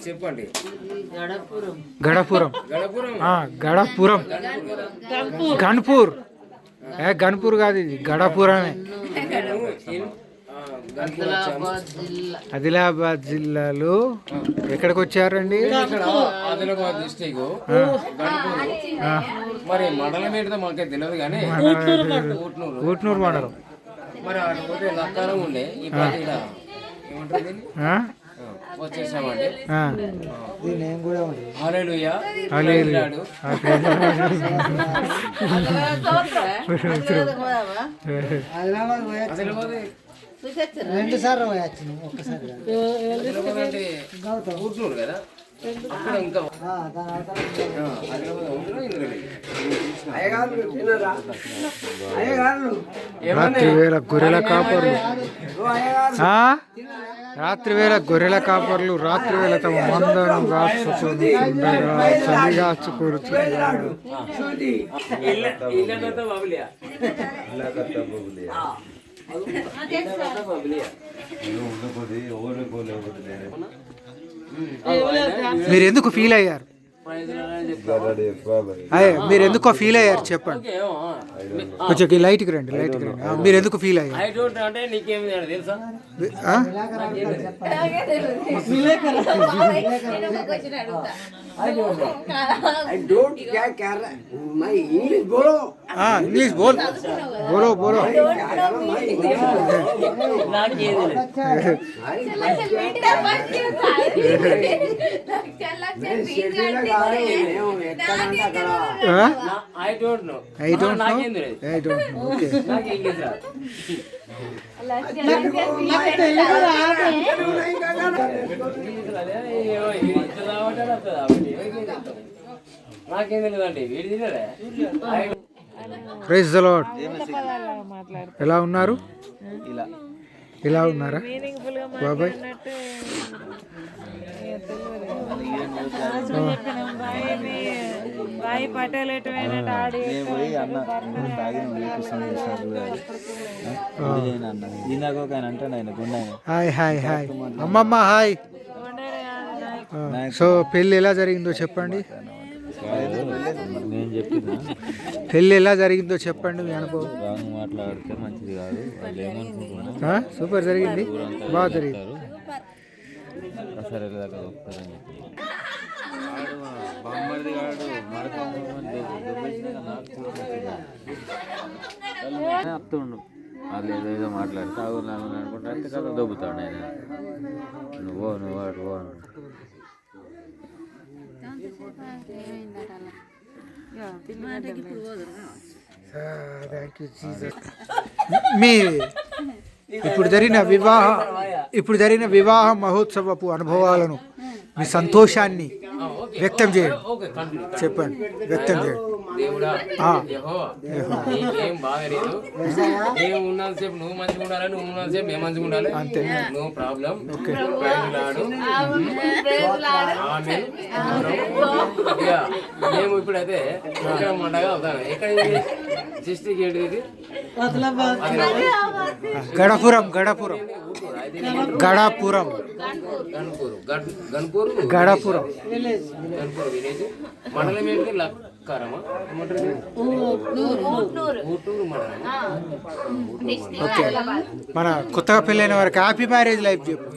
చెప్పండి. గడపురం గడపురం గన్పూర్ గన్పూర్ కాదు, ఇది గడపురమే. ఆదిలాబాద్ జిల్లాలో ఎక్కడికి వచ్చారండి? ఆదిలాబాద్ డిస్ట్రిక్ట్ మరి మండలం ఏంటో మాకే తెలియదు కానీ ఊట్నూరు మండలం. మరి అటు పోతే లక్కారం ఉండే ఈ పార్టీ ఏమంటుంది వచ్చేసామండి. హల్లెలూయా హల్లెలూయా. రెండు సార్లు వచ్చింది, ఒక్కసారి అంటే ఊట్నూరు కదా అక్కడ ఇంకా రాత్రి వేళ గొర్రెల కాపర్లు రాత్రి వేళ గొర్రెల కాపర్లు రాత్రి వేళ తమ మందను కాచుకొని చలిగాచుకూరుచున్నారు. మీరు ఎందుకు ఫీల్ అయ్యారు? మీరు ఎందుకో ఫీల్ అయ్యారు చెప్పండి. కొంచెం లైట్కి రండి, లైట్కి రండి. మీరు ఎందుకు ఫీల్ అయ్యారు? ఇంగ్లీష్ బోల్ బోలో బోలో. I don't know. Okay. Praise the Lord. ఎలా ఉన్నారు? ఇలా ఉన్నారా బాబాయ్? హాయ్ హాయ్ హాయ్ అమ్మమ్మ హాయ్. సో పెళ్ళి ఎలా జరిగిందో చెప్పండి. పెళ్ళి ఎలా జరిగిందో చెప్పండి మీ అనుభవం. మాట్లాడితే మంచిది కాదు. సూపర్ జరిగింది, బాగా జరిగింది. అత్తుండు వాళ్ళు ఏదో మాట్లాడితే అనుకుంటా కదా దొబ్బుతాడు ఆయన. నువ్వు వాడు మీ ఇప్పుడు జరిగిన వివాహ మహోత్సవపు అనుభవాలను, మీ సంతోషాన్ని వ్యక్తం చేయండి. చెప్పండి, వ్యక్తం చేయండి. ఏం బాగలేదు. మేము ఉన్నంతసేపు నువ్వు మంచిగా ఉండాలి, నువ్వు ఉన్నంతసేపు మేము మంచిగా ఉండాలి. అంతే, నో ప్రాబ్లం. మేము ఇప్పుడైతే ఇక్కడ మండగా అవుతాను. ఎక్కడ డిస్ట్రిక్ట్ ఏంటిది? గణపురం విలేజ్. మండలం ఏంటి? లక్కారమా ఊటూరు మండలం. ఓకే, మన కొత్తగా పెళ్ళైన వారికి హ్యాపీ మ్యారేజ్ లైఫ్ చెప్పు.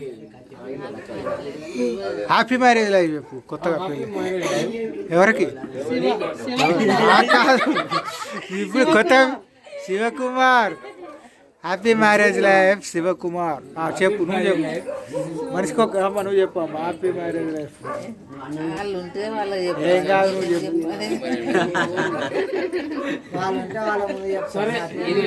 హ్యాపీ మ్యారేజ్ లైఫ్ చెప్పు. కొత్తగా పెళ్ళి ఎవరికి? ఇప్పుడు కొత్త Shivakumar. Happy marriage life Shivakumar. చెప్పు, నువ్వు చెప్పు. మనిషికి ఒక అమ్మ నువ్వు చెప్పు అమ్మ. హ్యాపీ మ్యారేజ్ లైఫ్ ఏం కాదు, నువ్వు చెప్పు. సరే, ఇది